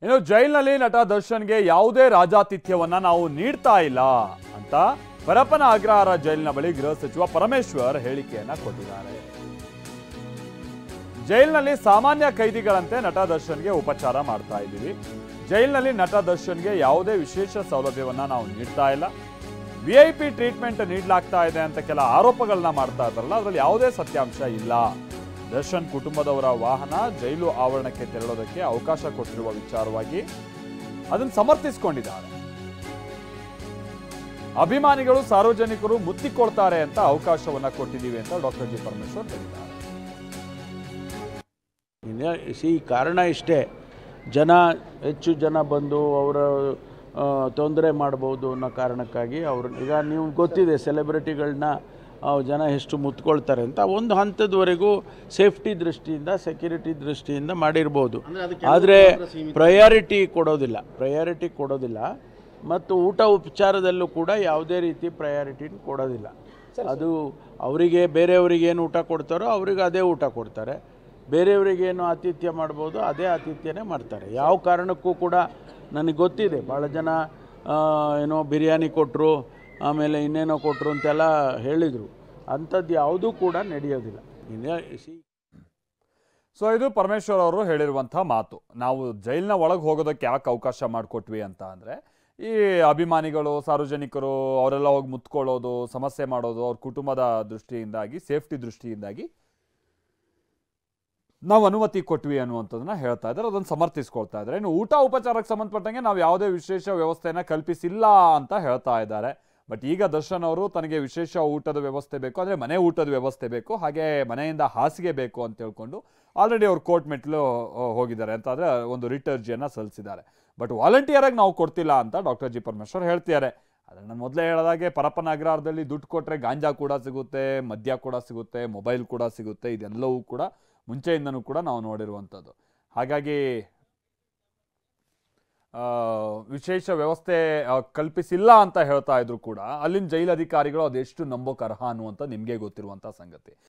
ಇನ್ನು ಜೈಲಿನಲ್ಲಿ ನಟ ದರ್ಶನ್ಗೆ ಯಾವುದೇ ರಾಜಾತಿಥ್ಯವನ್ನ ನಾವು ನೀಡ್ತಾ ಇಲ್ಲ ಅಂತ ಪರಪ್ಪನ ಅಗ್ರಹಾರ ಜೈಲಿನ ಬಳಿ ಗೃಹ ಸಚಿವ ಪರಮೇಶ್ವರ್ ಹೇಳಿಕೆಯನ್ನ ಕೊಟ್ಟಿದ್ದಾರೆ. ಜೈಲಿನಲ್ಲಿ ಸಾಮಾನ್ಯ ಕೈದಿಗಳಂತೆ ನಟ ದರ್ಶನ್ಗೆ ಉಪಚಾರ ಮಾಡ್ತಾ ಇದ್ದೀವಿ. ಜೈಲಿನಲ್ಲಿ ನಟ ದರ್ಶನ್ಗೆ ಯಾವುದೇ ವಿಶೇಷ ಸೌಲಭ್ಯವನ್ನ ನಾವು ನೀಡ್ತಾ ಇಲ್ಲ. VIP ಟ್ರೀಟ್ಮೆಂಟ್ ನೀಡಲಾಗ್ತಾ ಇದೆ ಅಂತ ಕೆಲ ಆರೋಪಗಳನ್ನ ಮಾಡ್ತಾ ಇದ್ದಾರಲ್ಲ, ಅದರಲ್ಲಿ ಯಾವುದೇ ಸತ್ಯಾಂಶ ಇಲ್ಲ. ದರ್ಶನ್ ಕುಟುಂಬದವರ ವಾಹನ ಜೈಲು ಆವರಣಕ್ಕೆ ತೆರಳೋದಕ್ಕೆ ಅವಕಾಶ ಕೊಟ್ಟಿರುವ ವಿಚಾರವಾಗಿ ಅದನ್ನು ಸಮರ್ಥಿಸಿಕೊಂಡಿದ್ದಾರೆ. ಅಭಿಮಾನಿಗಳು ಸಾರ್ವಜನಿಕರು ಮುತ್ತಿಕೊಳ್ತಾರೆ ಅಂತ ಅವಕಾಶವನ್ನ ಕೊಟ್ಟಿದ್ದೀವಿ ಅಂತ ಡಾಕ್ಟರ್ ಜಿ ಪರಮೇಶ್ವರ್ ಹೇಳಿದ್ದಾರೆ. ಕಾರಣ ಇಷ್ಟೇ, ಹೆಚ್ಚು ಜನ ಬಂದು ಅವರ ತೊಂದರೆ ಮಾಡ್ಬೋದು ಅನ್ನೋ ಕಾರಣಕ್ಕಾಗಿ ಅವರು ಈಗ ನೀವು ಗೊತ್ತಿದೆ ಸೆಲೆಬ್ರಿಟಿಗಳನ್ನ ಜನ ಎಷ್ಟು ಮುತ್ಕೊಳ್ತಾರೆ ಅಂತ ಒಂದು ಹಂತದವರೆಗೂ ಸೇಫ್ಟಿ ದೃಷ್ಟಿಯಿಂದ ಸೆಕ್ಯೂರಿಟಿ ದೃಷ್ಟಿಯಿಂದ ಮಾಡಿರ್ಬೋದು. ಆದರೆ ಪ್ರಯಾರಿಟಿ ಕೊಡೋದಿಲ್ಲ ಮತ್ತು ಊಟ ಉಪಚಾರದಲ್ಲೂ ಕೂಡ ಯಾವುದೇ ರೀತಿ ಪ್ರಯಾರಿಟಿ ಕೊಡೋದಿಲ್ಲ. ಅದು ಅವರಿಗೆ ಬೇರೆಯವರಿಗೇನು ಊಟ ಕೊಡ್ತಾರೋ ಅವ್ರಿಗೆ ಅದೇ ಊಟ ಕೊಡ್ತಾರೆ, ಬೇರೆಯವರಿಗೇನು ಆತಿಥ್ಯ ಮಾಡ್ಬೋದು ಅದೇ ಆತಿಥ್ಯನೇ ಮಾಡ್ತಾರೆ. ಯಾವ ಕಾರಣಕ್ಕೂ ಕೂಡ ನನಗೆ ಗೊತ್ತಿದೆ, ಭಾಳ ಜನ ಏನೋ ಬಿರಿಯಾನಿ ಕೊಟ್ಟರು ಆಮೇಲೆ ಇನ್ನೇನೋ ಕೊಟ್ಟರು ಅಂತೆಲ್ಲ ಹೇಳಿದರು. ಅಂಥದ್ದು ಯಾವುದೂ ಕೂಡ ನಡೆಯೋದಿಲ್ಲ. ಸೊ ಇದು ಪರಮೇಶ್ವರ್ ಅವರು ಹೇಳಿರುವಂಥ ಮಾತು. ನಾವು ಜೈಲಿನ ಒಳಗೆ ಹೋಗೋದಕ್ಕೆ ಯಾಕೆ ಅವಕಾಶ ಮಾಡಿಕೊಟ್ವಿ ಅಂತ ಅಂದರೆ, ಈ ಅಭಿಮಾನಿಗಳು ಸಾರ್ವಜನಿಕರು ಅವರೆಲ್ಲ ಹೋಗಿ ಮುತ್ಕೊಳ್ಳೋದು, ಸಮಸ್ಯೆ ಮಾಡೋದು, ಅವ್ರ ಕುಟುಂಬದ ದೃಷ್ಟಿಯಿಂದಾಗಿ, ಸೇಫ್ಟಿ ದೃಷ್ಟಿಯಿಂದಾಗಿ ನಾವು ಅನುಮತಿ ಕೊಟ್ವಿ ಅನ್ನುವಂಥದ್ದನ್ನ ಹೇಳ್ತಾ ಇದ್ದಾರೆ. ಅದನ್ನು ಸಮರ್ಥಿಸ್ಕೊಳ್ತಾ ಇದ್ದಾರೆ. ಇನ್ನು ಊಟ ಉಪಚಾರಕ್ಕೆ ಸಂಬಂಧಪಟ್ಟಂಗೆ ನಾವು ಯಾವುದೇ ವಿಶೇಷ ವ್ಯವಸ್ಥೆಯನ್ನು ಕಲ್ಪಿಸಿಲ್ಲ ಅಂತ ಹೇಳ್ತಾ ಇದ್ದಾರೆ. ಬಟ್ ಈಗ ದರ್ಶನ್ ಅವರು ತನಗೆ ವಿಶೇಷ ಊಟದ ವ್ಯವಸ್ಥೆ ಬೇಕು, ಅಂದರೆ ಮನೆ ಊಟದ ವ್ಯವಸ್ಥೆ ಬೇಕು, ಹಾಗೆ ಮನೆಯಿಂದ ಹಾಸಿಗೆ ಬೇಕು ಅಂತ ಹೇಳ್ಕೊಂಡು ಆಲ್ರೆಡಿ ಅವ್ರು ಕೋರ್ಟ್ ಮೆಟ್ಲು ಹೋಗಿದ್ದಾರೆ ಅಂತ ಆದರೆ ಒಂದು ರಿಟ್ ಅರ್ಜಿಯನ್ನು ಸಲ್ಲಿಸಿದ್ದಾರೆ. ಬಟ್ ವಾಲಂಟಿಯರಾಗಿ ನಾವು ಕೊಡ್ತಿಲ್ಲ ಅಂತ ಡಾಕ್ಟರ್ ಜಿ ಪರಮೇಶ್ವರ್ ಹೇಳ್ತಿದ್ದಾರೆ. ಆದರೆ ನಾನು ಮೊದಲೇ ಹೇಳಿದಾಗೆ ಪರಪ್ಪನ ಅಗ್ರಹಾರದಲ್ಲಿ ದುಡ್ಡು ಕೊಟ್ಟರೆ ಗಾಂಜಾ ಕೂಡ ಸಿಗುತ್ತೆ, ಮದ್ಯ ಕೂಡ ಸಿಗುತ್ತೆ, ಮೊಬೈಲ್ ಕೂಡ ಸಿಗುತ್ತೆ. ಇದೆಲ್ಲವೂ ಕೂಡ ಮುಂಚೆಯಿಂದನೂ ಕೂಡ ನಾವು ನೋಡಿರುವಂಥದ್ದು. ಹಾಗಾಗಿ ವಿಶೇಷ ವ್ಯವಸ್ಥೆ ಕಲ್ಪಿಸಿಲ್ಲ ಅಂತ ಹೇಳ್ತಾ ಇದ್ರು ಕೂಡ ಅಲ್ಲಿನ ಜೈಲು ಅಧಿಕಾರಿಗಳು ಅದೆಷ್ಟು ನಂಬೋಕರ್ಹ ಅನ್ನುವಂಥ ನಿಮಗೆ ಗೊತ್ತಿರುವಂಥ ಸಂಗತಿ.